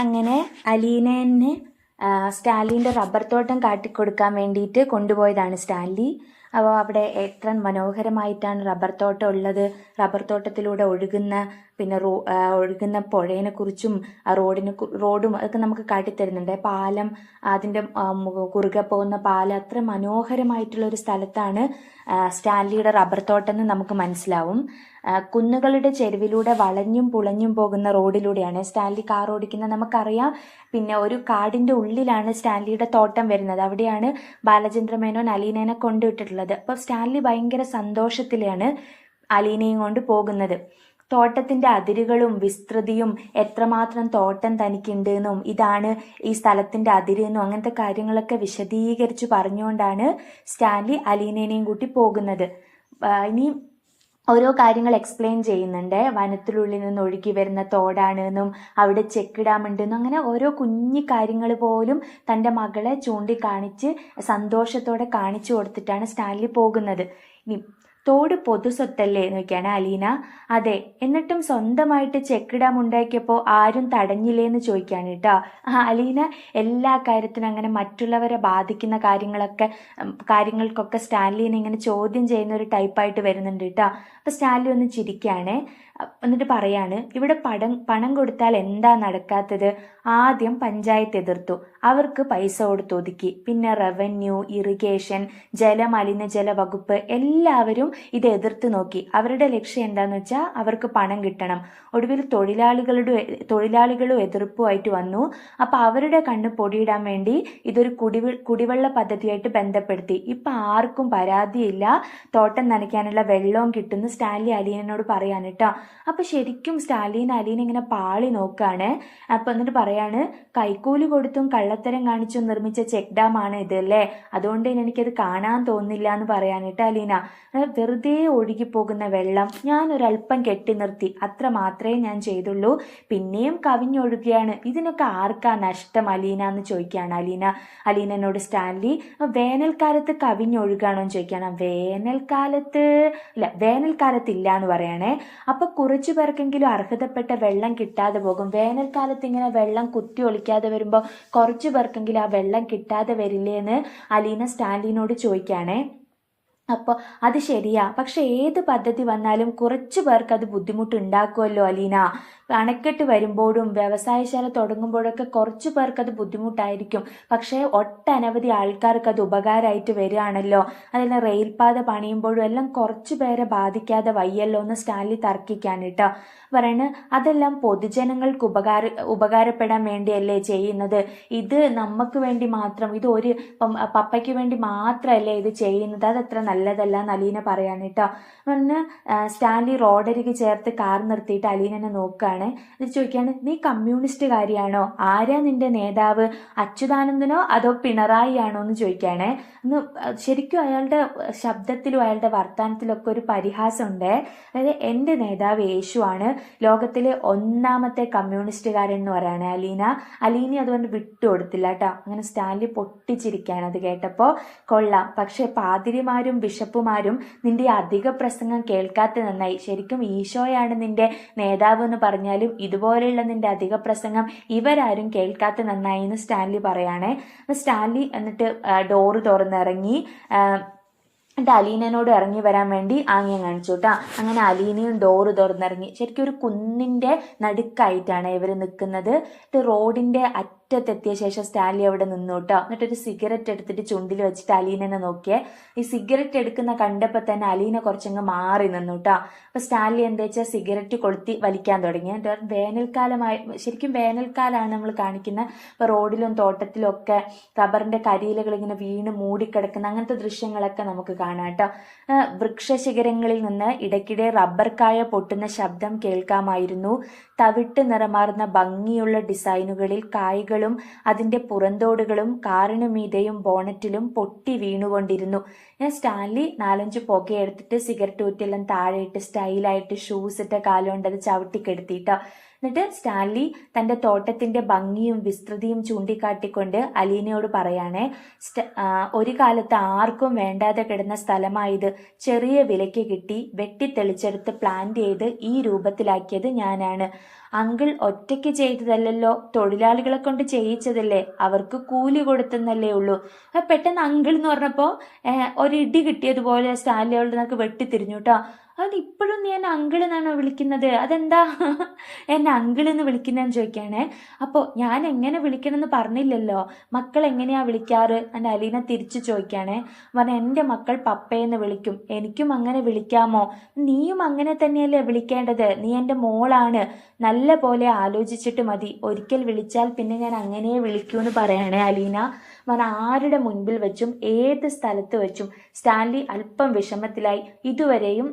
അങ്ങനെ അലീനേനെ സ്റ്റാൻലിൻ്റെ റബ്ബർ തോട്ടം കാട്ടിക്കൊടുക്കാൻ വേണ്ടിയിട്ട് കൊണ്ടുപോയതാണ് സ്റ്റാൻലി. അപ്പോൾ അവിടെ എത്ര മനോഹരമായിട്ടാണ് റബ്ബർ തോട്ടം ഉള്ളത്. റബ്ബർ തോട്ടത്തിലൂടെ പിന്നെ ഒഴുകുന്ന പുഴയെ കുറിച്ചും റോഡും അതൊക്കെ നമുക്ക് കാട്ടിത്തരുന്നുണ്ട്. പാലം, അതിൻ്റെ കുറുകെ പോകുന്ന പാലം, അത്ര മനോഹരമായിട്ടുള്ള ഒരു സ്ഥലത്താണ് സ്റ്റാൻലിയുടെ റബ്ബർ തോട്ടം എന്ന് നമുക്ക് മനസ്സിലാവും. കുന്നുകളുടെ ചെരുവിലൂടെ വളഞ്ഞും പുളഞ്ഞും പോകുന്ന റോഡിലൂടെയാണ് സ്റ്റാൻലി കാർ ഓടിക്കുന്നത്, നമുക്കറിയാം. പിന്നെ ഒരു കാടിൻ്റെ ഉള്ളിലാണ് സ്റ്റാൻലിയുടെ തോട്ടം വരുന്നത്. അവിടെയാണ് ബാലചന്ദ്ര മേനോൻ അലീനേനെ കൊണ്ടുവിട്ടിട്ടുള്ളത്. അപ്പോൾ സ്റ്റാൻലി ഭയങ്കര സന്തോഷത്തിലാണ് അലീനയും കൊണ്ട് പോകുന്നത്. തോട്ടത്തിൻ്റെ അതിരുകളും വിസ്തൃതിയും, എത്രമാത്രം തോട്ടം തനിക്കുണ്ട് എന്നും ഇതാണ് ഈ സ്ഥലത്തിൻ്റെ അതിര് എന്നും അങ്ങനത്തെ കാര്യങ്ങളൊക്കെ വിശദീകരിച്ച് പറഞ്ഞുകൊണ്ടാണ് സ്റ്റാൻലി അലീനേനെയും കൂട്ടി പോകുന്നത്. ഇനി ഓരോ കാര്യങ്ങൾ എക്സ്പ്ലെയിൻ ചെയ്യുന്നുണ്ട്. വനത്തിനുള്ളിൽ നിന്ന് ഒഴുകി വരുന്ന തോടാണ് എന്നും അവിടെ ചെക്ക് ഡാം ഉണ്ടെന്നും അങ്ങനെ ഓരോ കുഞ്ഞു കാര്യങ്ങൾ പോലും തൻ്റെ മകളെ ചൂണ്ടിക്കാണിച്ച് സന്തോഷത്തോടെ കാണിച്ചു കൊടുത്തിട്ടാണ് സ്റ്റാൻലി പോകുന്നത്. ഇനി തോട് പൊതുസ്വത്തല്ലേ നോക്കിയാണ് അലീന. അതെ, എന്നിട്ടും സ്വന്തമായിട്ട് ചെക്ക് ഡാം ഉണ്ടാക്കിയപ്പോൾ ആരും തടഞ്ഞില്ലേന്ന് ചോദിക്കാണ് കേട്ടോ. അലീന എല്ലാ കാര്യത്തിനും അങ്ങനെ മറ്റുള്ളവരെ ബാധിക്കുന്ന കാര്യങ്ങൾക്കൊക്കെ സ്റ്റാൻലിനെ ഇങ്ങനെ ചോദ്യം ചെയ്യുന്ന ഒരു ടൈപ്പായിട്ട് വരുന്നുണ്ട് കേട്ടോ. അപ്പോൾ സ്റ്റാൻലി ഒന്ന് ചിരിക്കുകയാണ്. എന്നിട്ട് പറയാണ്, ഇവിടെ പണം കൊടുത്താൽ എന്താ നടക്കാത്തത്? ആദ്യം പഞ്ചായത്ത് എതിർത്തു, അവർക്ക് പൈസ കൊടുത്ത് ഒതുക്കി. പിന്നെ റവന്യൂ, ഇറിഗേഷൻ, ജല വകുപ്പ് എല്ലാവരും ഇത് എതിർത്ത് നോക്കി. അവരുടെ ലക്ഷ്യം എന്താന്ന് വെച്ചാൽ അവർക്ക് പണം കിട്ടണം. ഒടുവിൽ തൊഴിലാളികളും എതിർപ്പുമായിട്ട് വന്നു. അപ്പോൾ അവരുടെ കണ്ണ് പൊടിയിടാൻ വേണ്ടി ഇതൊരു കുടിവെള്ള പദ്ധതിയായിട്ട് ബന്ധപ്പെടുത്തി. ഇപ്പം ആർക്കും പരാതിയില്ല, തോട്ടം നനയ്ക്കാനുള്ള വെള്ളവും കിട്ടുന്നു സ്റ്റാൻലി അലീനോട് പറയാൻ കേട്ടോ. അപ്പോൾ ശരിക്കും സ്റ്റാൻലിനെ അലീന ഇങ്ങനെ പാളി നോക്കുകയാണ്. അപ്പം എന്നിട്ട് പറയാണ്, കൈക്കൂലി കൊടുത്തും കള്ളത്തരം കാണിച്ചും നിർമ്മിച്ച ചെക്ക് ഡാം ആണ് ഇതല്ലേ, അതുകൊണ്ട് എനിക്കത് കാണാൻ തോന്നുന്നില്ല എന്ന് പറയാനിട്ട് അലീന. വെറുതെ ഒഴുകിപ്പോകുന്ന വെള്ളം ഞാനൊരല്പം കെട്ടി നിർത്തി, അത്ര മാത്രമേ ഞാൻ ചെയ്തുള്ളൂ. പിന്നെയും കവിഞ്ഞൊഴുകുകയാണ്, ഇതിനൊക്കെ ആർക്കാ നഷ്ടം അലീന എന്ന് ചോദിക്കുകയാണ് അലീനോട് സ്റ്റാൻലി. വേനൽക്കാലത്ത് കവിഞ്ഞൊഴുകാണോ എന്ന് ചോദിക്കുകയാണ്. വേനൽക്കാലത്തില്ല എന്ന് പറയണേ. അപ്പൊ കുറച്ചു പേർക്കെങ്കിലും അർഹതപ്പെട്ട വെള്ളം കിട്ടാതെ പോകും. വേനൽക്കാലത്ത് ഇങ്ങനെ വെള്ളം കുത്തി ഒളിക്കാതെ വരുമ്പോൾ കുറച്ചു പേർക്കെങ്കിലും ആ വെള്ളം കിട്ടാതെ വരില്ലേ എന്ന് അലീന സ്റ്റാൻലിനോട് ചോദിക്കുകയാണേ. അപ്പോൾ അത് ശരിയാ, പക്ഷെ ഏത് പദ്ധതി വന്നാലും കുറച്ചു പേർക്ക് അത് ബുദ്ധിമുട്ടുണ്ടാക്കുമല്ലോ അലീന. അണക്കെട്ട് വരുമ്പോഴും വ്യവസായശാല തുടങ്ങുമ്പോഴൊക്കെ കുറച്ചു പേർക്ക് അത് ബുദ്ധിമുട്ടായിരിക്കും, പക്ഷേ ഒട്ടനവധി ആൾക്കാർക്ക് അത് ഉപകാരമായിട്ട് വരികയാണല്ലോ. അതെല്ലാം റെയിൽപാത പണിയുമ്പോഴും എല്ലാം കുറച്ചു പേരെ ബാധിക്കാതെ വയ്യല്ലോ എന്ന് സ്റ്റാൻലി തർക്കിക്കാൻ കേട്ടോ. പറയുന്നത് അതെല്ലാം പൊതുജനങ്ങൾക്ക് ഉപകാരപ്പെടാൻ വേണ്ടിയല്ലേ ചെയ്യുന്നത്, ഇത് നമുക്ക് വേണ്ടി മാത്രം, ഇത് ഒരു പപ്പയ്ക്ക് വേണ്ടി മാത്രമല്ലേ ഇത് ചെയ്യുന്നത്, അതത്ര നല്ലതല്ല എന്ന് അലീന പറയാൻ കേട്ടോ. പറഞ്ഞ് സ്റ്റാൻലി റോഡരികെ ചേർത്ത് കാർ നിർത്തിയിട്ട് അലീനനെ നോക്കുകയാണ്. ഇത് ചോദിക്കുകയാണ്, നീ കമ്മ്യൂണിസ്റ്റുകാരിയാണോ? ആരാ നിന്റെ നേതാവ്? അച്യുതാനന്ദനോ അതോ പിണറായി ആണോ എന്ന് ചോദിക്കുകയാണേ. ശരിക്കും അയാളുടെ ശബ്ദത്തിലും അയാളുടെ വർത്തമാനത്തിലൊക്കെ ഒരു പരിഹാസമുണ്ട്. അതായത് എൻ്റെ നേതാവ് യേശു ആണ്, ലോകത്തിലെ ഒന്നാമത്തെ കമ്മ്യൂണിസ്റ്റുകാരൻ എന്ന് പറയാണ് അലീന അതുകൊണ്ട് വിട്ടുകൊടുത്തില്ല കേട്ടോ. അങ്ങനെ സ്റ്റാൻലി പൊട്ടിച്ചിരിക്കുകയാണ് അത് കേട്ടപ്പോൾ. കൊള്ളാം, പക്ഷെ പാതിരിമാരും ബിഷപ്പുമാരും നിന്റെ അധിക പ്രസംഗം കേൾക്കാത്ത നന്നായി. ശരിക്കും ഈശോയാണ് നിന്റെ നേതാവ് എന്ന് പറഞ്ഞാലും ഇതുപോലെയുള്ള നിന്റെ അധിക പ്രസംഗം ഇവരാരും കേൾക്കാത്ത നന്നായി എന്ന് സ്റ്റാൻലി പറയാണേ. സ്റ്റാൻലി എന്നിട്ട് ഡോറ് തുറന്നിറങ്ങി അലീനോട് ഇറങ്ങി വരാൻ വേണ്ടി ആംഗ്യം കാണിച്ചു കേട്ടോ. അങ്ങനെ അലീനയും ഡോറ് തുറന്നിറങ്ങി. ശരിക്കും ഒരു കുന്നിൻ്റെ നടുക്കായിട്ടാണ് ഇവർ നിൽക്കുന്നത്. റോഡിൻ്റെ അറ്റത്തെത്തിയ ശേഷം സ്റ്റാൻലി അവിടെ നിന്നു കേട്ടോ. എന്നിട്ടൊരു സിഗരറ്റ് എടുത്തിട്ട് ചുണ്ടിൽ വെച്ചിട്ട് അലീനനെ നോക്കിയേ. ഈ സിഗരറ്റ് എടുക്കുന്ന കണ്ടപ്പോൾ തന്നെ അലീന കുറച്ചങ്ങ് മാറി നിന്നു കേട്ടോ. അപ്പോൾ സ്റ്റാൻലി എന്താ വെച്ചാൽ സിഗരറ്റ് കൊളുത്തി വലിക്കാൻ തുടങ്ങി. വേനൽക്കാലമായി, ശരിക്കും വേനൽക്കാലമാണ് നമ്മൾ കാണിക്കുന്നത്. ഇപ്പോൾ റോഡിലും തോട്ടത്തിലും ഒക്കെ റബ്ബറിൻ്റെ കരിയിലകൾ ഇങ്ങനെ വീണ് മൂടിക്കിടക്കുന്ന അങ്ങനത്തെ ദൃശ്യങ്ങളൊക്കെ നമുക്ക് കാണാം കേട്ടോ. വൃക്ഷശിഖരങ്ങളിൽ നിന്ന് ഇടയ്ക്കിടെ റബ്ബർ കായ പൊട്ടുന്ന ശബ്ദം കേൾക്കാമായിരുന്നു. തവിട്ട് നിറമാർന്ന ഭംഗിയുള്ള ഡിസൈനുകളിൽ കായ്കളും അതിൻ്റെ പുറന്തോടുകളും കാറിനു മീതെയും ബോണറ്റിലും പൊട്ടി വീണുകൊണ്ടിരുന്നു. സ്റ്റാൻലി 4-5 പുകയെടുത്തിട്ട് സിഗരറ്റ് ഊറ്റെല്ലാം താഴെയിട്ട് സ്റ്റൈലായിട്ട് ഷൂസ് ഇട്ട കാലുകൊണ്ട് അത് ചവിട്ടിക്കെടുത്തിട്ടോ. എന്നിട്ട് സ്റ്റാൻലി തൻ്റെ തോട്ടത്തിൻ്റെ ഭംഗിയും വിസ്തൃതിയും ചൂണ്ടിക്കാട്ടിക്കൊണ്ട് അലീനയോട് പറയാണേ, ഒരു കാലത്ത് ആർക്കും വേണ്ടാതെ കിടന്ന സ്ഥലമായത് ചെറിയ വിലയ്ക്ക് കിട്ടി, വെട്ടിത്തെളിച്ചെടുത്ത് പ്ലാന്റ് ചെയ്ത് ഈ രൂപത്തിലാക്കിയത് ഞാനാണ്. അങ്കിൾ ഒറ്റയ്ക്ക് ചെയ്തതല്ലല്ലോ, തൊഴിലാളികളെ കൊണ്ട് ചെയ്യിച്ചതല്ലേ, അവർക്ക് കൂലി കൊടുത്തെന്നല്ലേ ഉള്ളൂ. പെട്ടെന്ന് അങ്കിൾ എന്ന് പറഞ്ഞപ്പോൾ ഒരു ഇടി കിട്ടിയതുപോലെ സ്റ്റാൻലി അവളുടെ നിനക്ക് വെട്ടിത്തിരിഞ്ഞു കേട്ടോ. അത് ഇപ്പോഴും നീ എന്നെ അങ്കിൾ എന്നാണോ വിളിക്കുന്നത്, അതെന്താ എന്നെ അങ്കിൾ എന്ന് വിളിക്കുന്നതെന്ന് ചോദിക്കുകയാണേ. അപ്പോൾ ഞാൻ എങ്ങനെ വിളിക്കണമെന്ന് പറഞ്ഞില്ലല്ലോ, മക്കൾ എങ്ങനെയാ വിളിക്കാറ് എൻ്റെ അലീന തിരിച്ചു ചോദിക്കുകയാണേ. പറഞ്ഞാൽ എൻ്റെ മക്കൾ പപ്പയെന്ന് വിളിക്കും, എനിക്കും അങ്ങനെ വിളിക്കാമോ? നീയും അങ്ങനെ തന്നെയല്ലേ വിളിക്കേണ്ടത്, നീ എൻ്റെ മോളാണ്, നല്ല പോലെ ആലോചിച്ചിട്ട് മതി, ഒരിക്കൽ വിളിച്ചാൽ പിന്നെ ഞാൻ അങ്ങനെ വിളിക്കൂ എന്ന് പറയണേ അലീന. പറഞ്ഞാൽ ആരുടെ മുൻപിൽ വെച്ചും ഏത് സ്ഥലത്ത് വെച്ചും സ്റ്റാൻലി അല്പം വിഷമത്തിലായി. ഇതുവരെയും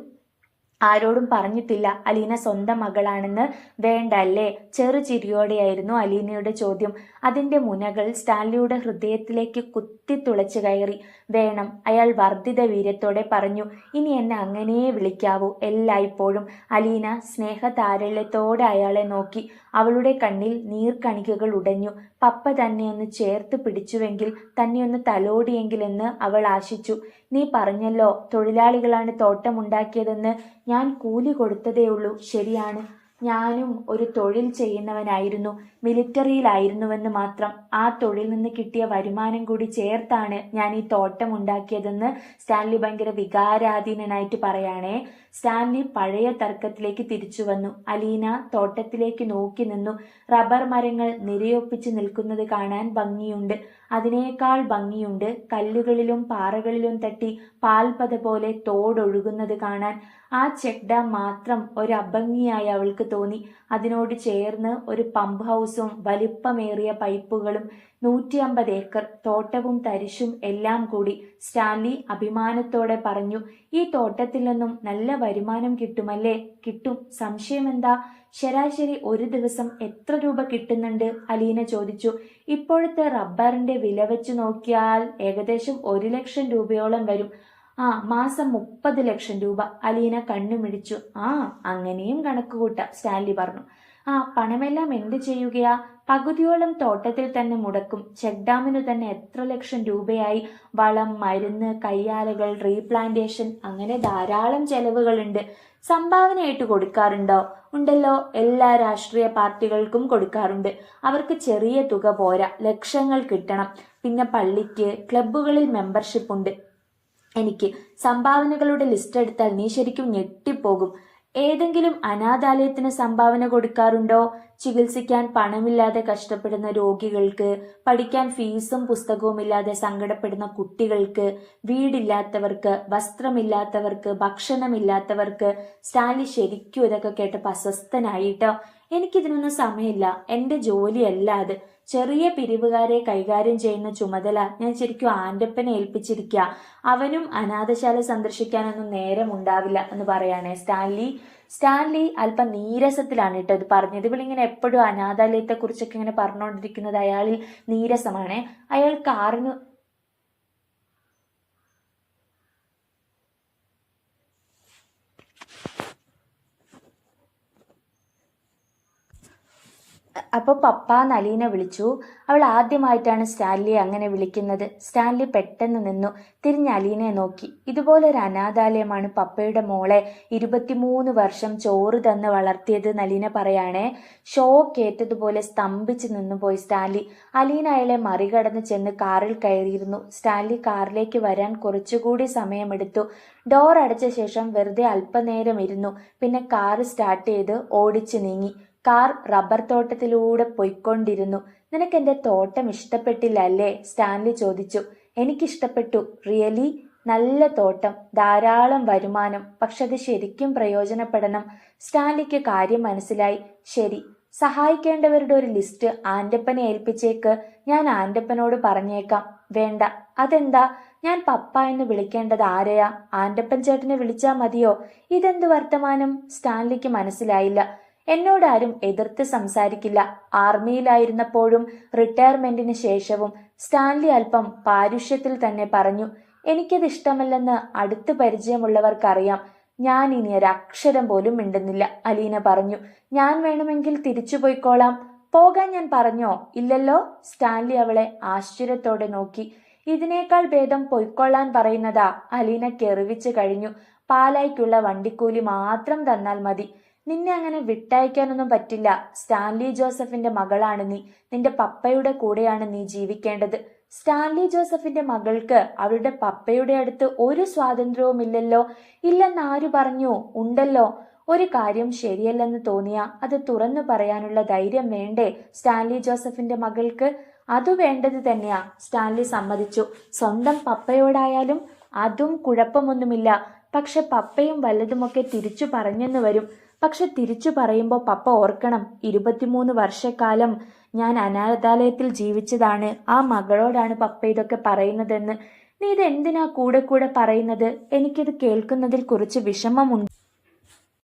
ആരോടും പറഞ്ഞിട്ടില്ല അലീന സ്വന്തം മകളാണെന്ന്. വേണ്ട അല്ലേ? ചെറുചിരിയോടെയായിരുന്നു അലീനയുടെ ചോദ്യം. അതിൻ്റെ മുനകൾ സ്റ്റാൻലിയുടെ ഹൃദയത്തിലേക്ക് കുത്തിത്തുളച്ചു കയറി. വേണം, അയാൾ വർദ്ധിത വീര്യത്തോടെ പറഞ്ഞു. ഇനി എന്നെ അങ്ങനെയേ വിളിക്കാവൂ, എല്ലായ്പ്പോഴും. അലീന സ്നേഹതാരല്യത്തോടെ അയാളെ നോക്കി. അവളുടെ കണ്ണിൽ നീർക്കണികകൾ ഉടഞ്ഞു. പപ്പ തന്നെ ഒന്ന് ചേർത്ത് പിടിച്ചുവെങ്കിൽ, തന്നെ ഒന്ന് തലോടിയെങ്കിലെന്ന് അവൾ ആശിച്ചു. നീ പറഞ്ഞല്ലോ തൊഴിലാളികളാണ് തോട്ടമുണ്ടാക്കിയതെന്ന്. ഞാൻ കൂലി കൊടുത്തതേയുള്ളൂ, ശരിയാണ്. ഞാനും ഒരു തൊഴിൽ ചെയ്യുന്നവനായിരുന്നു, മിലിറ്ററിയിലായിരുന്നുവെന്ന് മാത്രം. ആ തൊഴിൽ നിന്ന് കിട്ടിയ വരുമാനം കൂടി ചേർത്താണ് ഞാൻ ഈ തോട്ടം ഉണ്ടാക്കിയതെന്ന് സ്റ്റാൻലി ഭയങ്കര വികാരാധീനനായിട്ട് പറയാണേ. സ്റ്റാൻലി പഴയ തർക്കത്തിലേക്ക് തിരിച്ചു വന്നു. അലീന തോട്ടത്തിലേക്ക് നോക്കി നിന്നു. റബ്ബർ മരങ്ങൾ നിരയൊപ്പിച്ച് നിൽക്കുന്നത് കാണാൻ ഭംഗിയുണ്ട്. അതിനേക്കാൾ ഭംഗിയുണ്ട് കല്ലുകളിലും പാറകളിലും തട്ടി പാൽപത പോലെ തോടൊഴുകുന്നത് കാണാൻ. ആ ചെക്ക് ഡാം മാത്രം ഒരു അഭംഗിയായി അവൾക്ക് തോന്നി. അതിനോട് ചേർന്ന് ഒരു പമ്പ് ഹൗസും വലിപ്പമേറിയ പൈപ്പുകളും 150 ഏക്കർ തോട്ടവും തരിശും എല്ലാം കൂടി. സ്റ്റാൻലി അഭിമാനത്തോടെ പറഞ്ഞു. ഈ തോട്ടത്തിൽ നിന്നും നല്ല വരുമാനം കിട്ടുമല്ലേ? കിട്ടും, സംശയമെന്താ? ശരാശരി ഒരു ദിവസം എത്ര രൂപ കിട്ടുന്നുണ്ട്? അലീന ചോദിച്ചു. ഇപ്പോഴത്തെ റബ്ബറിന്റെ വില വെച്ച് നോക്കിയാൽ ഏകദേശം 1 ലക്ഷം രൂപയോളം വരും. മാസം 30 ലക്ഷം രൂപ. അലീന കണ്ണുമിടിച്ചു. അങ്ങനെയും കണക്ക് കൂട്ടാം, സ്റ്റാൻലി പറഞ്ഞു. പണമെല്ലാം എന്ത് ചെയ്യുകയാ? പകുതിയോളം തോട്ടത്തിൽ തന്നെ മുടക്കും. ചെക്ക് ഡാമിനു തന്നെ എത്ര ലക്ഷം രൂപയായി. വളം, മരുന്ന്, കയ്യാലകൾ, റീപ്ലാന്റേഷൻ, അങ്ങനെ ധാരാളം ചെലവുകളുണ്ട്. സംഭാവനയായിട്ട് കൊടുക്കാറുണ്ടോ? ഉണ്ടല്ലോ, എല്ലാ രാഷ്ട്രീയ പാർട്ടികൾക്കും കൊടുക്കാറുണ്ട്. അവർക്ക് ചെറിയ തുക പോരാ, ലക്ഷങ്ങൾ കിട്ടണം. പിന്നെ പള്ളിക്ക്, ക്ലബ്ബുകളിൽ മെമ്പർഷിപ്പ് ഉണ്ട്. എനിക്ക് സംഭാവനകളുടെ ലിസ്റ്റ് എടുത്താൽ നീ ശരിക്കും ഞെട്ടിപ്പോകും. ഏതെങ്കിലും അനാഥാലയത്തിന് സംഭാവന കൊടുക്കാറുണ്ടോ? ചികിത്സിക്കാൻ പണമില്ലാതെ കഷ്ടപ്പെടുന്ന രോഗികൾക്ക്, പഠിക്കാൻ ഫീസും പുസ്തകവുമില്ലാതെ സങ്കടപ്പെടുന്ന കുട്ടികൾക്ക്, വീടില്ലാത്തവർക്ക്, വസ്ത്രമില്ലാത്തവർക്ക്, ഭക്ഷണമില്ലാത്തവർക്ക്. സ്റ്റാൻലി ശരിക്കും ഇതൊക്കെ കേട്ടപ്പോൾ അസ്വസ്ഥനായിട്ടോ. എനിക്കിതിനൊന്നും സമയമില്ല, എൻ്റെ ജോലിയല്ല അത്. ചെറിയ പിരിവുകാരെ കൈകാര്യം ചെയ്യുന്ന ചുമതല ഞാൻ ശരിക്കും ആൻ്റപ്പനെ ഏൽപ്പിച്ചിരിക്കുക. അവനും അനാഥശാല സന്ദർശിക്കാനൊന്നും നേരമുണ്ടാവില്ല എന്ന് പറയാണേ സ്റ്റാൻലി അല്പം നീരസത്തിലാണ് കേട്ടോ ഇത് പറഞ്ഞത്. ഇവളിങ്ങനെ എപ്പോഴും അനാഥാലയത്തെ കുറിച്ചൊക്കെ ഇങ്ങനെ പറഞ്ഞുകൊണ്ടിരിക്കുന്നത് അയാളിൽ നീരസമാണ്. അയാൾ കാറിന് അപ്പോൾ പപ്പ നലീനെ വിളിച്ചു. അവൾ ആദ്യമായിട്ടാണ് സ്റ്റാൻലിയെ അങ്ങനെ വിളിക്കുന്നത്. സ്റ്റാൻലി പെട്ടെന്ന് നിന്നു, തിരിഞ്ഞ് അലീനയെ നോക്കി. ഇതുപോലൊരു അനാഥാലയമാണ് പപ്പയുടെ മോളെ 23 വർഷം ചോറ് തന്ന് വളർത്തിയത് നലീന പറയാണേ. ഷോക്കേറ്റതുപോലെ സ്തംഭിച്ച് നിന്നുപോയി സ്റ്റാൻലി. അലീന അയാളെ മറികടന്ന് ചെന്ന് കാറിൽ കയറിയിരുന്നു. സ്റ്റാൻലി കാറിലേക്ക് വരാൻ കുറച്ചുകൂടി സമയമെടുത്തു. ഡോർ അടച്ച ശേഷം വെറുതെ അല്പനേരം ഇരുന്നു. പിന്നെ കാറ് സ്റ്റാർട്ട് ചെയ്ത് ഓടിച്ചു നീങ്ങി. കാർ റബ്ബർ തോട്ടത്തിലൂടെ പൊയ്ക്കൊണ്ടിരുന്നു. നിനക്ക് എൻ്റെ തോട്ടം ഇഷ്ടപ്പെട്ടില്ല അല്ലേ? സ്റ്റാൻലി ചോദിച്ചു. എനിക്കിഷ്ടപ്പെട്ടു. റിയലി? നല്ല തോട്ടം, ധാരാളം വരുമാനം, പക്ഷെ അത് ശരിക്കും പ്രയോജനപ്പെടണം. സ്റ്റാൻലിക്ക് കാര്യം മനസ്സിലായി. ശരി, സഹായിക്കേണ്ടവരുടെ ഒരു ലിസ്റ്റ് ആൻ്റപ്പനെ ഏൽപ്പിച്ചേക്ക്. ഞാൻ ആൻ്റപ്പനോട് പറഞ്ഞേക്കാം. വേണ്ട. അതെന്താ? ഞാൻ പപ്പ എന്ന് വിളിക്കേണ്ടത് ആരെയാ? ആൻ്റപ്പൻ ചേട്ടനെ വിളിച്ചാൽ മതിയോ? ഇതെന്ത് വർത്തമാനം? സ്റ്റാൻലിക്ക് മനസ്സിലായില്ല. എന്നോടാരും എതിർത്ത് സംസാരിക്കില്ല. ആർമിയിലായിരുന്നപ്പോഴും റിട്ടയർമെന്റിന് ശേഷവും. സ്റ്റാൻലി അല്പം പാരുഷ്യത്തിൽ തന്നെ പറഞ്ഞു. എനിക്കത് ഇഷ്ടമല്ലെന്ന് അടുത്ത് പരിചയമുള്ളവർക്കറിയാം. ഞാൻ ഇനി ഒരക്ഷരം പോലും മിണ്ടുന്നില്ല, അലീന പറഞ്ഞു. ഞാൻ വേണമെങ്കിൽ തിരിച്ചു പോയിക്കോളാം. പോകാൻ ഞാൻ പറഞ്ഞോ? ഇല്ലല്ലോ. സ്റ്റാൻലി അവളെ ആശ്ചര്യത്തോടെ നോക്കി. ഇതിനേക്കാൾ ഭേദം പൊയ്ക്കൊള്ളാൻ പറയുന്നതാ. അലീന കെറിവിച്ച് കഴിഞ്ഞു. പാലായ്ക്കുള്ള വണ്ടിക്കൂലി മാത്രം തന്നാൽ മതി. നിന്നെ അങ്ങനെ വിട്ടയക്കാനൊന്നും പറ്റില്ല. സ്റ്റാൻലി ജോസഫിന്റെ മകളാണ് നീ. നിന്റെ പപ്പയുടെ കൂടെയാണ് നീ ജീവിക്കേണ്ടത്. സ്റ്റാൻലി ജോസഫിന്റെ മകൾക്ക് അവളുടെ പപ്പയുടെ അടുത്ത് ഒരു സ്വാതന്ത്ര്യവുമില്ലല്ലോ. ഇല്ലെന്ന് ആര് പറഞ്ഞു? ഉണ്ടല്ലോ. ഒരു കാര്യം ശരിയല്ലെന്ന് തോന്നിയാ അത് തുറന്നു പറയാനുള്ള ധൈര്യം വേണ്ടേ സ്റ്റാൻലി ജോസഫിന്റെ മകൾക്ക്? അതു വേണ്ടത് തന്നെയാ. സ്റ്റാൻലി സമ്മതിച്ചു. സ്വന്തം പപ്പയോടായാലും അതും കുഴപ്പമൊന്നുമില്ല. പക്ഷെ പപ്പയും വല്ലതുമൊക്കെ തിരിച്ചു പറഞ്ഞെന്ന് വരും. പക്ഷെ തിരിച്ചു പറയുമ്പോൾ പപ്പ ഓർക്കണം, 23 വർഷക്കാലം ഞാൻ അനാഥാലയത്തിൽ ജീവിച്ചതാണ്. ആ മകളോടാണ് പപ്പ ഇതൊക്കെ പറയുന്നതെന്ന്. നീ ഇത് എന്തിനാ കൂടെ കൂടെ പറയുന്നത്? എനിക്കിത് കേൾക്കുന്നതിൽ കുറച്ച് വിഷമമുണ്ട്.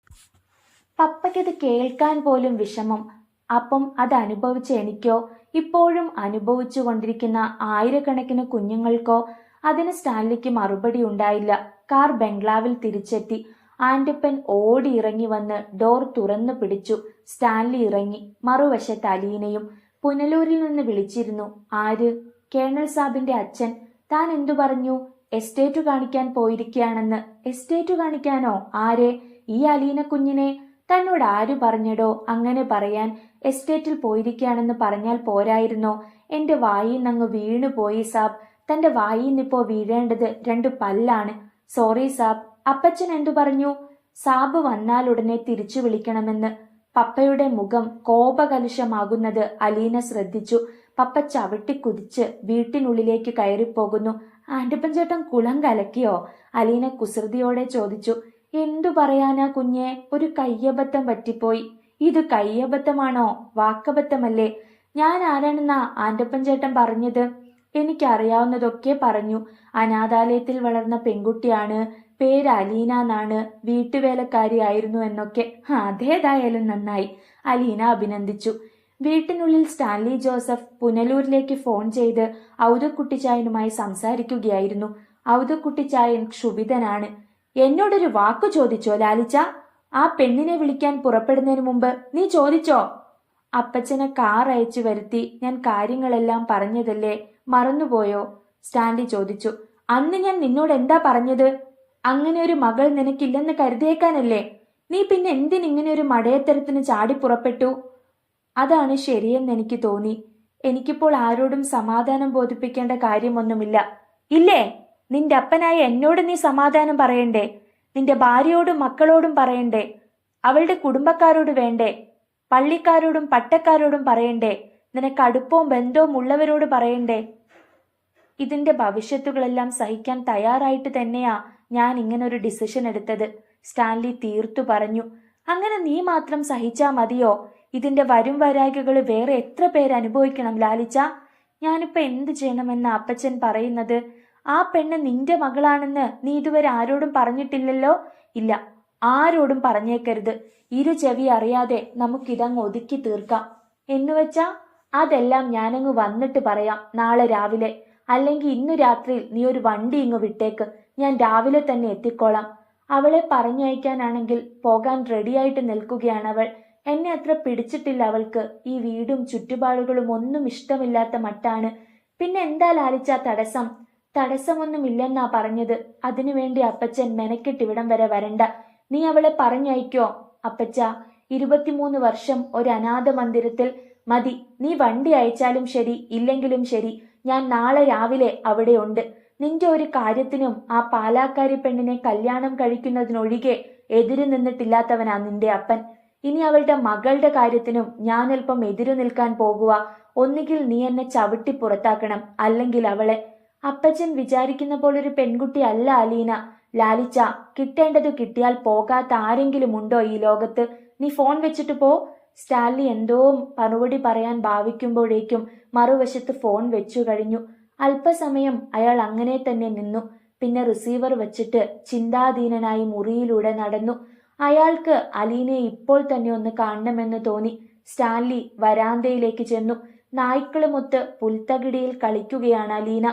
പപ്പയ്ക്കത് കേൾക്കാൻ പോലും വിഷമം. അപ്പം അത് അനുഭവിച്ച എനിക്കോ, ഇപ്പോഴും അനുഭവിച്ചു കൊണ്ടിരിക്കുന്ന ആയിരക്കണക്കിന് കുഞ്ഞുങ്ങൾക്കോ? അതിന് സ്റ്റാൻലിക്ക് മറുപടി ഉണ്ടായില്ല. കാർ ബംഗ്ലാവിൽ തിരിച്ചെത്തി. ആൻറ്റപ്പൻ ഓടി ഇറങ്ങി വന്ന് ഡോർ തുറന്നു പിടിച്ചു. സ്റ്റാൻലി ഇറങ്ങി. മറുവശത്ത് അലീനയും. പുനലൂരിൽ നിന്ന് വിളിച്ചിരുന്നു. ആര്? കേണൽ സാബിന്റെ അച്ഛൻ. താൻ എന്തു പറഞ്ഞു? എസ്റ്റേറ്റ് കാണിക്കാൻ പോയിരിക്കുകയാണെന്ന്. എസ്റ്റേറ്റ് കാണിക്കാനോ? ആരെ? ഈ അലീന കുഞ്ഞിനെ. തന്നോട് ആര് പറഞ്ഞടോ അങ്ങനെ പറയാൻ? എസ്റ്റേറ്റിൽ പോയിരിക്കുകയാണെന്ന് പറഞ്ഞാൽ പോരായിരുന്നോ? എന്റെ വായിന്നങ്ങ് വീണുപോയി സാബ്. തന്റെ വായിന്നിപ്പോ വീഴേണ്ടത് 2 പല്ലാണ്. സോറി സാബ്. അപ്പച്ചൻ എന്തു പറഞ്ഞു? സാബ് വന്നാലുടനെ തിരിച്ചു വിളിക്കണമെന്ന്. പപ്പയുടെ മുഖം കോപകലുഷമാകുന്നത് അലീന ശ്രദ്ധിച്ചു. പപ്പ ചവിട്ടിക്കുതിച്ച് വീട്ടിനുള്ളിലേക്ക് കയറിപ്പോകുന്നു. ആൻറ്റപ്പൻ ചേട്ടൻ കുളം കലക്കിയോ? അലീന കുസൃതിയോടെ ചോദിച്ചു. എന്തു പറയാനാ കുഞ്ഞെ, ഒരു കയ്യബദ്ധം പറ്റിപ്പോയി. ഇത് കയ്യബദ്ധമാണോ? വാക്കബദ്ധമല്ലേ? ഞാൻ ആരാണെന്നാ ആൻറ്റപ്പൻ ചേട്ടൻ പറഞ്ഞത്? എനിക്കറിയാവുന്നതൊക്കെ പറഞ്ഞു. അനാഥാലയത്തിൽ വളർന്ന പെൺകുട്ടിയാണ്, പേര് അലീന എന്നാണ്, വീട്ടുവേലക്കാരിയായിരുന്നു എന്നൊക്കെ. അതേതായാലും നന്നായി, അലീന അഭിനന്ദിച്ചു. വീട്ടിനുള്ളിൽ സ്റ്റാൻലി ജോസഫ് പുനലൂരിലേക്ക് ഫോൺ ചെയ്ത് ഔദക്കുട്ടിച്ചായനുമായി സംസാരിക്കുകയായിരുന്നു. ഔദക്കുട്ടിച്ചായൻ ക്ഷുഭിതനാണ്. എന്നോടൊരു വാക്കു ചോദിച്ചോ ലാലിച്ച? ആ പെണ്ണിനെ വിളിക്കാൻ പുറപ്പെടുന്നതിന് മുമ്പ് നീ ചോദിച്ചോ? അപ്പച്ചനെ കാർ അയച്ചു വരുത്തി ഞാൻ കാര്യങ്ങളെല്ലാം പറഞ്ഞതല്ലേ, മറന്നുപോയോ? സ്റ്റാൻലി ചോദിച്ചു. അന്ന് ഞാൻ നിന്നോട് എന്താ പറഞ്ഞത്? അങ്ങനെ ഒരു മകൾ നിനക്കില്ലെന്ന് കരുതിയേക്കാനല്ലേ. നീ പിന്നെ എന്തിനിങ്ങനെ ഒരു മടയത്തരത്തിന് ചാടി പുറപ്പെട്ടു? അതാണ് ശരിയെന്ന് എനിക്ക് തോന്നി. എനിക്കിപ്പോൾ ആരോടും സമാധാനം ബോധിപ്പിക്കേണ്ട കാര്യമൊന്നുമില്ല. ഇല്ലേ? നിന്റെ അപ്പനായ എന്നോട് നീ സമാധാനം പറയണ്ടേ? നിന്റെ ഭാര്യയോടും മക്കളോടും പറയണ്ടേ? അവളുടെ കുടുംബക്കാരോട് വേണ്ടേ? പള്ളിക്കാരോടും പട്ടക്കാരോടും പറയണ്ടേ? നിനക്ക് അടുപ്പവും ബന്ധവും ഉള്ളവരോട് പറയണ്ടേ? ഇതിന്റെ ഭവിഷ്യത്തുകളെല്ലാം സഹിക്കാൻ തയ്യാറായിട്ട് തന്നെയാ ഞാൻ ഇങ്ങനൊരു ഡിസിഷൻ എടുത്തത്. സ്റ്റാൻലി തീർത്തു പറഞ്ഞു. അങ്ങനെ നീ മാത്രം സഹിച്ചാ മതിയോ? ഇതിന്റെ വരും വരായികകൾ വേറെ എത്ര പേര് അനുഭവിക്കണം ലാലിച്ച? ഞാനിപ്പോ എന്ത് ചെയ്യണമെന്ന് അപ്പച്ചൻ പറയുന്നത്? ആ പെണ്ണ് നിന്റെ മകളാണെന്ന് നീ ഇതുവരെ ആരോടും പറഞ്ഞിട്ടില്ലല്ലോ? ഇല്ല, ആരോടും പറഞ്ഞേക്കരുത്. ഇരു ചെവി അറിയാതെ നമുക്കിതങ്ങ് ഒതുക്കി തീർക്കാം. എന്നുവെച്ചാ അതെല്ലാം ഞാനങ്ങ് വന്നിട്ട് പറയാം നാളെ രാവിലെ. അല്ലെങ്കിൽ ഇന്നു രാത്രിയിൽ നീ ഒരു വണ്ടി ഇങ്ങ് വിട്ടേക്ക്. ഞാൻ രാവിലെ തന്നെ എത്തിക്കോളാം. അവളെ പറഞ്ഞയക്കാനാണെങ്കിൽ പോകാൻ റെഡിയായിട്ട് നിൽക്കുകയാണവൾ. എന്നെ അത്ര പിടിച്ചിട്ടില്ല അവൾക്ക്. ഈ വീടും ചുറ്റുപാടുകളും ഒന്നും ഇഷ്ടമില്ലാത്ത മട്ടാണ്. പിന്നെ എന്താ ലാലിച്ച തടസ്സം? തടസ്സമൊന്നുമില്ലെന്നാ പറഞ്ഞത്. അതിനുവേണ്ടി അപ്പച്ചൻ മെനക്കെട്ടിവിടം വരെ വരണ്ട. നീ അവളെ പറഞ്ഞയക്കോ? അപ്പച്ച, 23 വർഷം ഒരു അനാഥ മന്ദിരത്തിൽ മതി. നീ വണ്ടി അയച്ചാലും ശരി, ഇല്ലെങ്കിലും ശരി, ഞാൻ നാളെ രാവിലെ അവിടെ ഉണ്ട്. നിന്റെ ഒരു കാര്യത്തിനും ആ പാലാക്കാരി പെണ്ണിനെ കല്യാണം കഴിക്കുന്നതിനൊഴികെ എതിരു നിന്നിട്ടില്ലാത്തവനാ നിന്റെ അപ്പൻ. ഇനി അവളുടെ മകളുടെ കാര്യത്തിനും ഞാൻ അല്പം എതിരു നിൽക്കാൻ പോകുക. ഒന്നുകിൽ നീ എന്നെ ചവിട്ടി പുറത്താക്കണം, അല്ലെങ്കിൽ അവളെ. അപ്പച്ചൻ വിചാരിക്കുന്ന പോലൊരു പെൺകുട്ടി അല്ല അലീന. ലാലിച്ച, കിട്ടേണ്ടത് കിട്ടിയാൽ പോകാത്ത ആരെങ്കിലും ഉണ്ടോ ഈ ലോകത്ത്? നീ ഫോൺ വെച്ചിട്ട് പോ. സ്റ്റാൻലി എന്തോ മറുപടി പറയാൻ ഭാവിക്കുമ്പോഴേക്കും മറുവശത്ത് ഫോൺ വെച്ചു കഴിഞ്ഞു. അല്പസമയം അയാൾ അങ്ങനെ തന്നെ നിന്നു. പിന്നെ റിസീവർ വെച്ചിട്ട് ചിന്താധീനനായി മുറിയിലൂടെ നടന്നു. അയാൾക്ക് അലീനയെ ഇപ്പോൾ തന്നെ ഒന്ന് കാണണമെന്ന് തോന്നി. സ്റ്റാൻലി വരാന്തയിലേക്ക് ചെന്നു. നായ്ക്കളുമൊത്ത് പുൽത്തകിടിയിൽ കളിക്കുകയാണ് അലീന.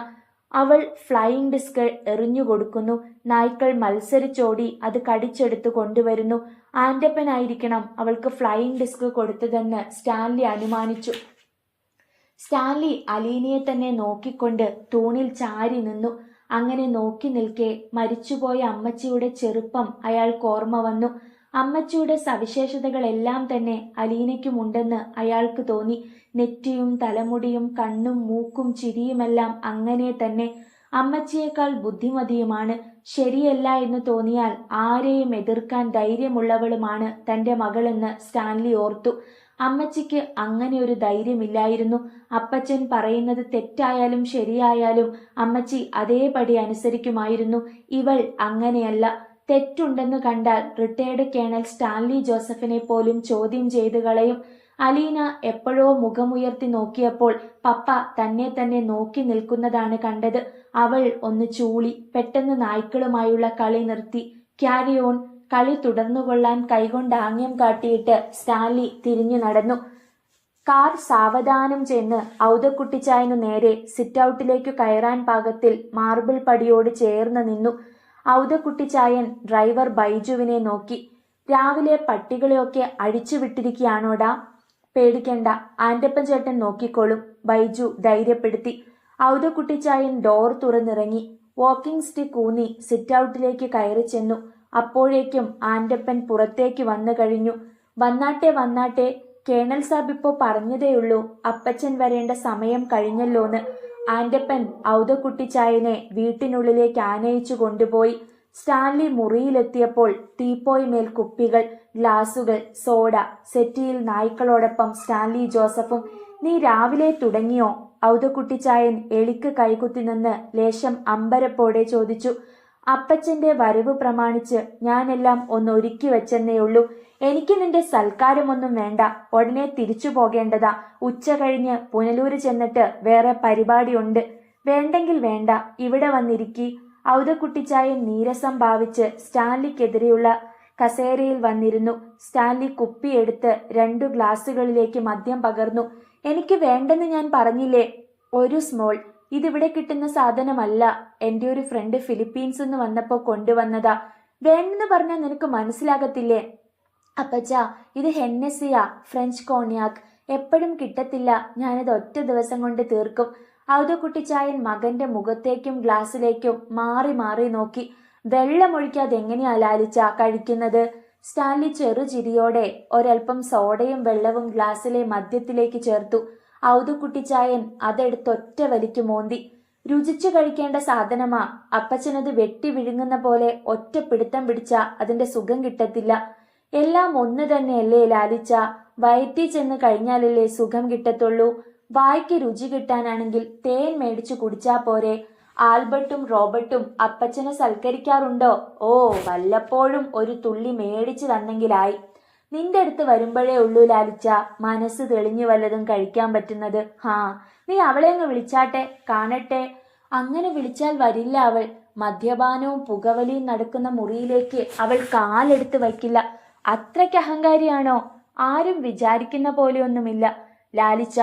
അവൾ ഫ്ലൈയിങ് ഡിസ്ക് എറിഞ്ഞുകൊടുക്കുന്നു. നായ്ക്കൾ മത്സരിച്ചോടി അത് കടിച്ചെടുത്തു കൊണ്ടുവരുന്നു. ആൻറ്റപ്പനായിരിക്കണം അവൾക്ക് ഫ്ലൈയിങ് ഡിസ്ക് കൊടുത്തതെന്ന് സ്റ്റാൻലി അനുമാനിച്ചു. സ്റ്റാൻലി അലീനയെ തന്നെ നോക്കിക്കൊണ്ട് തൂണിൽ ചാരി നിന്നു. അങ്ങനെ നോക്കി നിൽക്കെ മരിച്ചുപോയ അമ്മച്ചിയുടെ ചെറുപ്പം അയാൾക്ക് ഓർമ്മ വന്നു. അമ്മച്ചിയുടെ സവിശേഷതകളെല്ലാം തന്നെ അലീനയ്ക്കുമുണ്ടെന്ന് അയാൾക്ക് തോന്നി. നെറ്റിയും തലമുടിയും കണ്ണും മൂക്കും ചിരിയുമെല്ലാം അങ്ങനെ തന്നെ. അമ്മച്ചിയേക്കാൾ ബുദ്ധിമതിയുമാണ്. ശരിയല്ല എന്ന് തോന്നിയാൽ ആരെയും എതിർക്കാൻ ധൈര്യമുള്ളവളുമാണ് തന്റെ മകളെന്ന് സ്റ്റാൻലി ഓർത്തു. അമ്മച്ചിക്ക് അങ്ങനെ ഒരു ധൈര്യമില്ലായിരുന്നു. അപ്പച്ചൻ പറയുന്നത് തെറ്റായാലും ശരിയായാലും അമ്മച്ചി അതേപടി അനുസരിക്കുമായിരുന്നു. ഇവൾ അങ്ങനെയല്ല. തെറ്റുണ്ടെന്ന് കണ്ടാൽ റിട്ടയർഡ് കേണൽ സ്റ്റാൻലി ജോസഫിനെ പോലും ചോദ്യം ചെയ്തു കളയും. അലീന എപ്പോഴോ മുഖമുയർത്തി നോക്കിയപ്പോൾ പപ്പ തന്നെ നോക്കി നിൽക്കുന്നതാണ് കണ്ടത്. അവൾ ഒന്ന് ചൂളി. പെട്ടെന്ന് നായ്ക്കളുമായുള്ള കളി നിർത്തി. Carry on. കളി തുടർന്നുകൊള്ളാൻ കൈകൊണ്ട് ആംഗ്യം കാട്ടിയിട്ട് സ്റ്റാൻലി തിരിഞ്ഞു നടന്നു. കാർ സാവധാനം ചെന്ന് ഔദക്കുട്ടിച്ചായനു നേരെ സിറ്റൌട്ടിലേക്കു കയറാൻ പാകത്തിൽ മാർബിൾ പടിയോട് ചേർന്ന് നിന്നു. ഔദക്കുട്ടിച്ചായൻ ഡ്രൈവർ ബൈജുവിനെ നോക്കി. രാവിലെ പട്ടികളെയൊക്കെ അഴിച്ചുവിട്ടിരിക്കുകയാണോടാ? പേടിക്കണ്ട, ആന്റപ്പൻ ചേട്ടൻ നോക്കിക്കോളും, ബൈജു ധൈര്യപ്പെടുത്തി. ഔദക്കുട്ടിച്ചായൻ ഡോർ തുറന്നിറങ്ങി. വാക്കിംഗ് സ്റ്റിക്ക് ഊന്നി സിറ്റൌട്ടിലേക്ക് കയറി ചെന്നു. അപ്പോഴേക്കും ആന്റപ്പൻ പുറത്തേക്ക് വന്നു കഴിഞ്ഞു. വന്നാട്ടെ, കേണൽ സാബ് ഇപ്പോ പറഞ്ഞതേയുള്ളൂ അപ്പച്ചൻ വരേണ്ട സമയം കഴിഞ്ഞല്ലോന്ന്. ആന്റപ്പൻ ഔദക്കുട്ടിച്ചായനെ വീട്ടിനുള്ളിലേക്ക് ആനയിച്ചു കൊണ്ടുപോയി. സ്റ്റാൻലി മുറിയിലെത്തിയപ്പോൾ ടീപ്പോയ് മേൽ കുപ്പികൾ, ഗ്ലാസുകൾ, സോഡ, സെറ്റിയിൽ നായ്ക്കളോടൊപ്പം സ്റ്റാൻലി ജോസഫും. നീ രാവിലെ തുടങ്ങിയോ? ഔദക്കുട്ടിച്ചായൻ എളിക്ക് കൈകുത്തി നിന്ന് ലേശം അമ്പരപ്പോടെ ചോദിച്ചു. അപ്പച്ചന്റെ വരവ് പ്രമാണിച്ച് ഞാനെല്ലാം ഒന്ന് ഒരുക്കി വെച്ചെന്നേയുള്ളൂ. എനിക്ക് നിന്റെ സൽക്കാരമൊന്നും വേണ്ട. ഉടനെ തിരിച്ചു പോകേണ്ടതാ. ഉച്ച കഴിഞ്ഞ് പുനലൂര് ചെന്നിട്ട് വേറെ പരിപാടിയുണ്ട്. വേണ്ടെങ്കിൽ വേണ്ട, ഇവിടെ വന്നിരിക്കി. ഔദക്കുട്ടിച്ചായൻ നീരസം ഭാവിച്ച് സ്റ്റാൻലിക്കെതിരെയുള്ള കസേരയിൽ വന്നിരുന്നു. സ്റ്റാൻലി കുപ്പിയെടുത്ത് 2 ഗ്ലാസുകളിലേക്ക് മദ്യം പകർന്നു. എനിക്ക് വേണ്ടെന്ന് ഞാൻ പറഞ്ഞില്ലേ? ഒരു സ്മോൾ. ഇതിവിടെ കിട്ടുന്ന സാധനമല്ല. എന്റെ ഒരു ഫ്രണ്ട് ഫിലിപ്പീൻസ് നിന്ന് വന്നപ്പോ കൊണ്ടുവന്നതാ. വേണ്ടെന്ന് പറഞ്ഞാൽ നിനക്ക് മനസ്സിലാകത്തില്ലേ? അപ്പച്ചാ, ഇത് ഹെന്നസിയാ, ഫ്രഞ്ച് കോണിയാക്ക്. എപ്പോഴും കിട്ടത്തില്ല. ഞാനത് ഒറ്റ ദിവസം കൊണ്ട് തീർക്കും. ഔദക്കുട്ടിച്ചായൻ മകന്റെ മുഖത്തേക്കും ഗ്ലാസ്സിലേക്കും മാറി മാറി നോക്കി. വെള്ളമൊഴിക്കാതെ എങ്ങനെയാ ലാലിച്ച കഴിക്കുന്നത്? സ്റ്റാൻലി ചെറുചിരിയോടെ ഒരൽപ്പം സോഡയും വെള്ളവും ഗ്ലാസ്സിലെ മദ്യത്തിലേക്ക് ചേർത്തു. ഔദക്കുട്ടിച്ചായൻ അതെടുത്തൊറ്റ വലിക്ക് മോന്തി. രുചിച്ചു കഴിക്കേണ്ട സാധനമാ. അപ്പച്ചനത് വെട്ടി വിഴുങ്ങുന്ന പോലെ ഒറ്റ പിടുത്തം പിടിച്ചാ അതിന്റെ സുഖം കിട്ടത്തില്ല. എല്ലാം ഒന്ന് തന്നെയല്ലേ ലാലിച്ച? വയറ്റി ചെന്ന് കഴിഞ്ഞാലല്ലേ സുഖം കിട്ടത്തുള്ളൂ. വായ്ക്ക് രുചി കിട്ടാനാണെങ്കിൽ തേൻ മേടിച്ചു കുടിച്ചാ പോരെ. ആൽബർട്ടും റോബർട്ടും അപ്പച്ചനെ സൽക്കരിക്കാറുണ്ടോ? ഓ, വല്ലപ്പോഴും ഒരു തുള്ളി മേടിച്ചു തന്നെങ്കിലായി. നിന്റെ അടുത്ത് വരുമ്പോഴേ ഉള്ളൂ ലാലിച്ച മനസ്സ് തെളിഞ്ഞു വല്ലതും കഴിക്കാൻ പറ്റുന്നത്. നീ അവളെ അങ്ങ് വിളിച്ചാട്ടെ, കാണട്ടെ. അങ്ങനെ വിളിച്ചാൽ വരില്ല അവൾ. മദ്യപാനവും പുകവലിയും നടക്കുന്ന മുറിയിലേക്ക് അവൾ കാലെടുത്ത് വയ്ക്കില്ല. അത്രയ്ക്ക് അഹങ്കാരിയാണോ? ആരും വിചാരിക്കുന്ന പോലെയൊന്നുമില്ല ലാലിച്ച.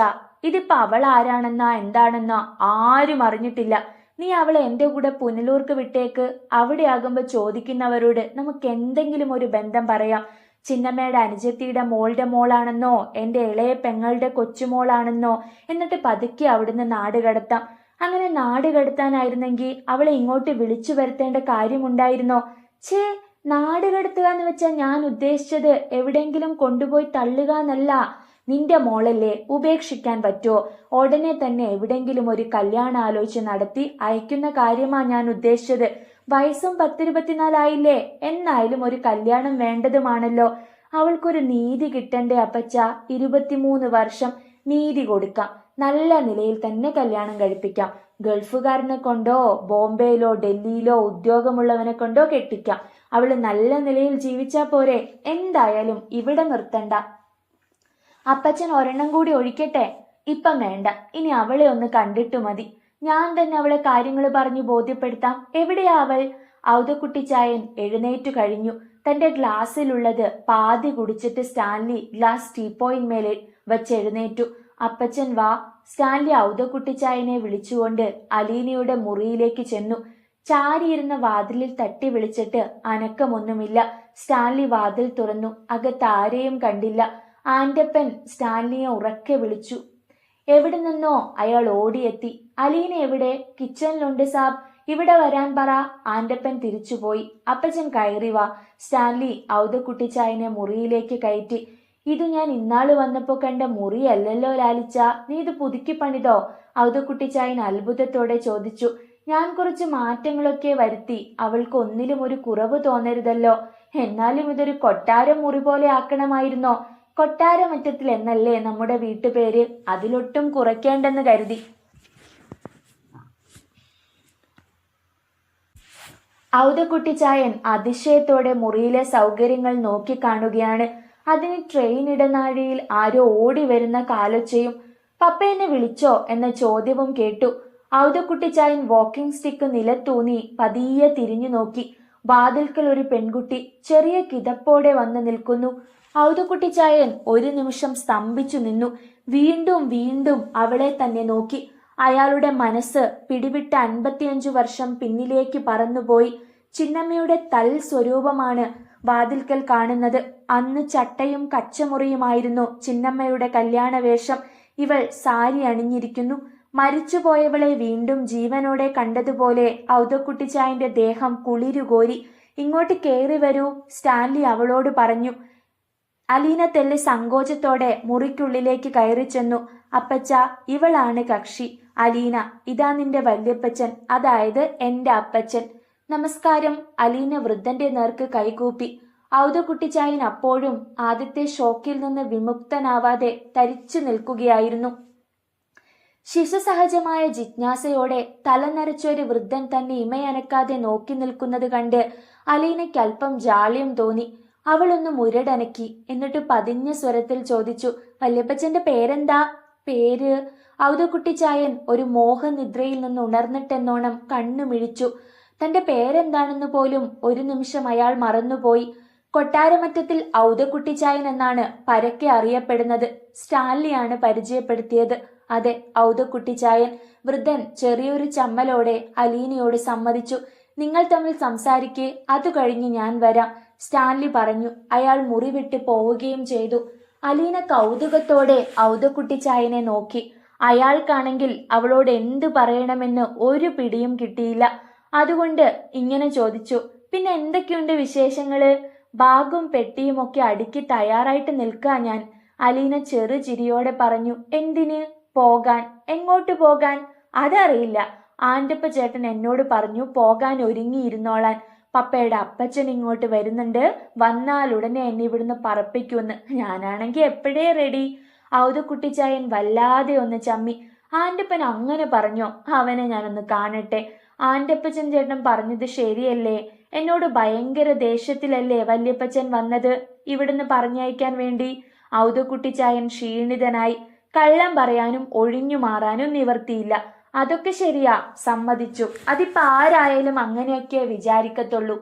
ഇതിപ്പോ അവൾ ആരാണെന്നാ എന്താണെന്നാ ആരും അറിഞ്ഞിട്ടില്ല. നീ അവളെ എന്റെ കൂടെ പുനലൂർക്ക് വിട്ടേക്ക്. അവിടെ ആകുമ്പോ ചോദിക്കുന്നവരോട് നമുക്ക് എന്തെങ്കിലും ഒരു ബന്ധം പറയാം. ചിന്നമ്മയുടെ അനുജത്തിയുടെ മോളുടെ മോളാണെന്നോ എന്റെ ഇളയ പെങ്ങളുടെ കൊച്ചുമോളാണെന്നോ, എന്നിട്ട് പതുക്കെ അവിടുന്ന് നാട് കടത്താം. അങ്ങനെ നാട് കടത്താനായിരുന്നെങ്കിൽ അവളെ ഇങ്ങോട്ട് വിളിച്ചു വരുത്തേണ്ട കാര്യമുണ്ടായിരുന്നോ? ഛേ, നാട് കടത്തുക എന്ന് വെച്ചാൽ ഞാൻ ഉദ്ദേശിച്ചത് എവിടെയെങ്കിലും കൊണ്ടുപോയി തള്ളുക എന്നല്ല. നിന്റെ മോളല്ലേ, ഉപേക്ഷിക്കാൻ പറ്റുമോ? ഉടനെ തന്നെ എവിടെങ്കിലും ഒരു കല്യാണം ആലോചിച്ച് നടത്തി അയക്കുന്ന കാര്യമാ ഞാൻ ഉദ്ദേശിച്ചത്. വയസ്സും 10-24 എന്നായാലും ഒരു കല്യാണം വേണ്ടതുമാണല്ലോ. അവൾക്കൊരു നീതി കിട്ടണ്ടേ അപ്പച്ച? 23 വർഷം നീതി കൊടുക്കാം. നല്ല നിലയിൽ തന്നെ കല്യാണം കഴിപ്പിക്കാം. ഗൾഫുകാരനെ കൊണ്ടോ ബോംബെയിലോ ഡൽഹിയിലോ ഉദ്യോഗമുള്ളവനെ കൊണ്ടോ കെട്ടിക്കാം. അവള് നല്ല നിലയിൽ ജീവിച്ചാ പോരെ. എന്തായാലും ഇവിടെ നിർത്തണ്ട. അപ്പച്ചൻ ഒരെണ്ണം കൂടി ഒഴിക്കട്ടെ? ഇപ്പം വേണ്ട, ഇനി അവളെ ഒന്ന് കണ്ടിട്ടു മതി. ഞാൻ തന്നെ അവളെ കാര്യങ്ങൾ പറഞ്ഞു ബോധ്യപ്പെടുത്താം. എവിടെയാ അവൾ? ഔദക്കുട്ടിച്ചായൻ എഴുന്നേറ്റു കഴിഞ്ഞു. തന്റെ ഗ്ലാസ്സിലുള്ളത് പാതി കുടിച്ചിട്ട് സ്റ്റാൻലി ഗ്ലാസ് ടീപ്പോയിന്മേലെ വച്ചെഴുന്നേറ്റു. അപ്പച്ചൻ വാ. സ്റ്റാൻലി ഔദക്കുട്ടിച്ചായനെ വിളിച്ചുകൊണ്ട് അലീനയുടെ മുറിയിലേക്ക് ചെന്നു. ചാരിയിരുന്ന വാതിലിൽ തട്ടി വിളിച്ചിട്ട് അനക്കമൊന്നുമില്ല. സ്റ്റാൻലി വാതിൽ തുറന്നു. അകത്താരെയും കണ്ടില്ല. ആന്റപ്പൻ സ്റ്റാൻലിയെ ഉറക്കെ വിളിച്ചു. എവിടെ നിന്നോ അയാൾ ഓടിയെത്തി. അലീന എവിടെ? കിച്ചണിലുണ്ട് സാബ്. ഇവിടെ വരാൻ പറ. ആൻ്റപ്പൻ തിരിച്ചുപോയി. അപ്പച്ചൻ കയറി വാ. സ്റ്റാൻലി ഔദക്കുട്ടിച്ചായനെ മുറിയിലേക്ക് കയറ്റി. ഇത് ഞാൻ ഇന്നാള് വന്നപ്പോ കണ്ട മുറിയല്ലല്ലോ ലാലിച്ച, നീ ഇത് പുതുക്കി പണിതോ? ഔദക്കുട്ടിച്ചായൻ അത്ഭുതത്തോടെ ചോദിച്ചു. ഞാൻ കുറച്ച് മാറ്റങ്ങളൊക്കെ വരുത്തി. അവൾക്ക് ഒന്നിലും ഒരു കുറവ് തോന്നരുതല്ലോ. എന്നാലും ഇതൊരു കൊട്ടാരം മുറി പോലെ ആക്കണമായിരുന്നോ? കൊട്ടാരമറ്റത്തിൽ എന്നല്ലേ നമ്മുടെ വീട്ടുപേര്, അതിലൊട്ടും കുറയ്ക്കേണ്ടെന്ന് കരുതി. ഔദക്കുട്ടിച്ചായൻ അതിശയത്തോടെ മുറിയിലെ സൗകര്യങ്ങൾ നോക്കിക്കാണുകയാണ്. അതിന് ട്രെയിൻ ഇടനാഴിയിൽ ആരോ ഓടി വരുന്ന കാലൊച്ചയും പപ്പയെന്നെ വിളിച്ചോ എന്ന ചോദ്യവും കേട്ടു. ഔദക്കുട്ടിച്ചായൻ വാക്കിംഗ് സ്റ്റിക്ക് നിലത്തൂന്നി പതിയെ തിരിഞ്ഞു നോക്കി. വാതിൽക്കൽ ഒരു പെൺകുട്ടി ചെറിയ കിതപ്പോടെ വന്ന് നിൽക്കുന്നു. ഔദക്കുട്ടിച്ചായൻ ഒരു നിമിഷം സ്തംഭിച്ചു നിന്നു. വീണ്ടും വീണ്ടും അവളെ തന്നെ നോക്കി. അയാളുടെ മനസ്സ് പിടിവിട്ട 55 വർഷം പിന്നിലേക്ക് പറന്നുപോയി. ചിന്നമ്മയുടെ തൽ സ്വരൂപമാണ് വാതിൽക്കൽ കാണുന്നത്. അന്ന് ചട്ടയും കച്ചമുറിയുമായിരുന്നു ചിന്നമ്മയുടെ കല്യാണവേഷം. ഇവൾ സാരി അണിഞ്ഞിരിക്കുന്നു. മരിച്ചുപോയവളെ വീണ്ടും ജീവനോടെ കണ്ടതുപോലെ ഔദക്കുട്ടിച്ചായന്റെ ദേഹം കുളിരുകോരി. ഇങ്ങോട്ട് കേറി വരൂ, സ്റ്റാൻലി അവളോട് പറഞ്ഞു. അലീന തെല്ല് സങ്കോചത്തോടെ മുറിക്കുള്ളിലേക്ക് കയറി ചെന്നു. അപ്പച്ച, ഇവളാണ് കക്ഷി. അലീന, ഇതാ നിന്റെ വല്യപ്പച്ചൻ, അതായത് എന്റെ അപ്പച്ചൻ. നമസ്കാരം. അലീന വൃദ്ധന്റെ നേർക്ക് കൈകൂപ്പി. ഔദക്കുട്ടിച്ചായൻ അപ്പോഴും ആദ്യത്തെ ഷോക്കിൽ നിന്ന് വിമുക്തനാവാതെ തരിച്ചു നിൽക്കുകയായിരുന്നു. ശിശുസഹജമായ ജിജ്ഞാസയോടെ തലനരച്ചൊരു വൃദ്ധൻ തന്നെ ഇമയനക്കാതെ നോക്കി നിൽക്കുന്നത് കണ്ട് അലീനയ്ക്ക് അല്പം ജാള്യം തോന്നി. അവളൊന്ന് മുരടനക്കി. എന്നിട്ട് പതിഞ്ഞ സ്വരത്തിൽ ചോദിച്ചു, വല്യപ്പച്ചന്റെ പേരെന്താ? പേര്? ഔദക്കുട്ടിച്ചായൻ ഒരു മോഹനിദ്രയിൽ നിന്ന് ഉണർന്നിട്ടെന്നോണം കണ്ണുമിഴിച്ചു. തന്റെ പേരെന്താണെന്ന് പോലും ഒരു നിമിഷം അയാൾ മറന്നുപോയി. കൊട്ടാരമറ്റത്തിൽ ഔദക്കുട്ടിച്ചായൻ എന്നാണ് പരക്കെ അറിയപ്പെടുന്നത്. സ്റ്റാൻലിയാണ് പരിചയപ്പെടുത്തിയത്. അതെ, ഔദക്കുട്ടിച്ചായൻ. വൃദ്ധൻ ചെറിയൊരു ചമ്മലോടെ അലീനയോട് സമ്മതിച്ചു. നിങ്ങൾ തമ്മിൽ സംസാരിക്കേ, അത് കഴിഞ്ഞ് ഞാൻ വരാം, സ്റ്റാൻലി പറഞ്ഞു. അയാൾ മുറി വിട്ട് പോവുകയും ചെയ്തു. അലീന കൗതുകത്തോടെ ഔദക്കുട്ടിച്ചായനെ നോക്കി. അയാൾക്കാണെങ്കിൽ അവളോട് എന്തു പറയണമെന്ന് ഒരു പിടിയും കിട്ടിയില്ല. അതുകൊണ്ട് ഇങ്ങനെ ചോദിച്ചു, പിന്നെ എന്തൊക്കെയുണ്ട് വിശേഷങ്ങള്? ബാഗും പെട്ടിയുമൊക്കെ അടുക്കി തയ്യാറായിട്ട് നിൽക്കാ ഞാൻ. അലീന ചെറു ചിരിയോടെ പറഞ്ഞു. എന്തിന്? പോകാൻ. എങ്ങോട്ട് പോകാൻ? അതറിയില്ല. ആൻ്റപ്പ ചേട്ടൻ എന്നോട് പറഞ്ഞു പോകാൻ ഒരുങ്ങിയിരുന്നോളാൻ. പപ്പയുടെ അപ്പച്ചൻ ഇങ്ങോട്ട് വരുന്നുണ്ട്, വന്നാലുടനെ എന്നെ ഇവിടുന്ന് പറപ്പിക്കുമെന്ന്. ഞാനാണെങ്കിൽ എപ്പോഴേ റെഡി. ഔദക്കുട്ടിച്ചായൻ വല്ലാതെ ഒന്ന് ചമ്മി. ആൻ്റപ്പൻ അങ്ങനെ പറഞ്ഞോ? അവനെ ഞാനൊന്ന് കാണട്ടെ. ആൻ്റപ്പച്ചൻ ചേട്ടൻ പറഞ്ഞത് ശരിയല്ലേ? എന്നോട് ഭയങ്കര ദേഷ്യത്തിലല്ലേ വല്യപ്പച്ചൻ വന്നത് ഇവിടുന്ന് പറഞ്ഞയക്കാൻ വേണ്ടി? ഔദക്കുട്ടിച്ചായൻ ക്ഷീണിതനായി. കള്ളം പറയാനും ഒഴിഞ്ഞു മാറാനും നിവർത്തിയില്ല. അതൊക്കെ ശരിയാ, സമ്മതിച്ചു. അതിപ്പോ ആരായാലും അങ്ങനെയൊക്കെ വിചാരിക്കത്തുള്ളൂ.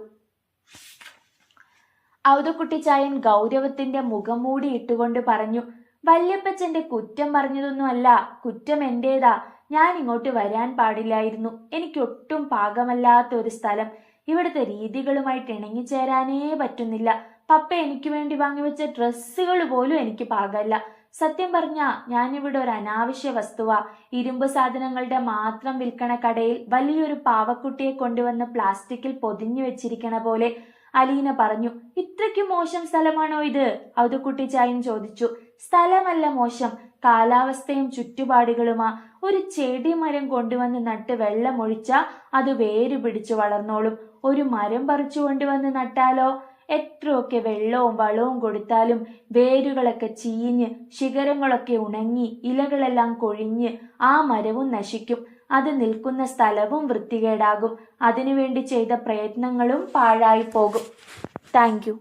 ഔദക്കുട്ടിച്ചായൻ ഗൗരവത്തിന്റെ മുഖം മൂടി ഇട്ടുകൊണ്ട് പറഞ്ഞു. വല്യപ്പച്ചന്റെ കുറ്റം പറഞ്ഞതൊന്നുമല്ല, കുറ്റം എന്റേതാ. ഞാൻ ഇങ്ങോട്ട് വരാൻ പാടില്ലായിരുന്നു. എനിക്കൊട്ടും പാകമല്ലാത്ത ഒരു സ്ഥലം. ഇവിടുത്തെ രീതികളുമായിട്ട് ഇണങ്ങിച്ചേരാനേ പറ്റുന്നില്ല. പപ്പ എനിക്ക് വേണ്ടി വാങ്ങിവെച്ച ഡ്രസ്സുകൾ പോലും എനിക്ക് പാകമല്ല. സത്യം പറഞ്ഞ ഞാനിവിടെ ഒരു അനാവശ്യ വസ്തുവാ. ഇരുമ്പ് സാധനങ്ങളുടെ മാത്രം വിൽക്കണ കടയിൽ വലിയൊരു പാവക്കുട്ടിയെ കൊണ്ടുവന്ന് പ്ലാസ്റ്റിക്കിൽ പൊതിഞ്ഞു വെച്ചിരിക്കണ പോലെ. അലീന പറഞ്ഞു. ഇത്രയ്ക്ക് മോശം സ്ഥലമാണോ ഇത്? ഔദക്കുട്ടിച്ചായൻ ചോദിച്ചു. സ്ഥലമല്ല മോശം, കാലാവസ്ഥയും ചുറ്റുപാടുകളുമാ. ഒരു ചെടി മരം കൊണ്ടുവന്ന് നട്ട് വെള്ളമൊഴിച്ചാ അത് വേര് പിടിച്ചു വളർന്നോളും. ഒരു മരം പറിച്ചു കൊണ്ടുവന്ന് നട്ടാലോ? എത്രയൊക്കെ വെള്ളവും വളവും കൊടുത്താലും വേരുകളൊക്കെ ചീഞ്ഞ് ശിഖരങ്ങളൊക്കെ ഉണങ്ങി ഇലകളെല്ലാം കൊഴിഞ്ഞ് ആ മരവും നശിക്കും. അത് നിൽക്കുന്ന സ്ഥലവും വൃത്തികേടാകും. അതിനുവേണ്ടി ചെയ്ത പ്രയത്നങ്ങളും പാഴായി പോകും. Thank you.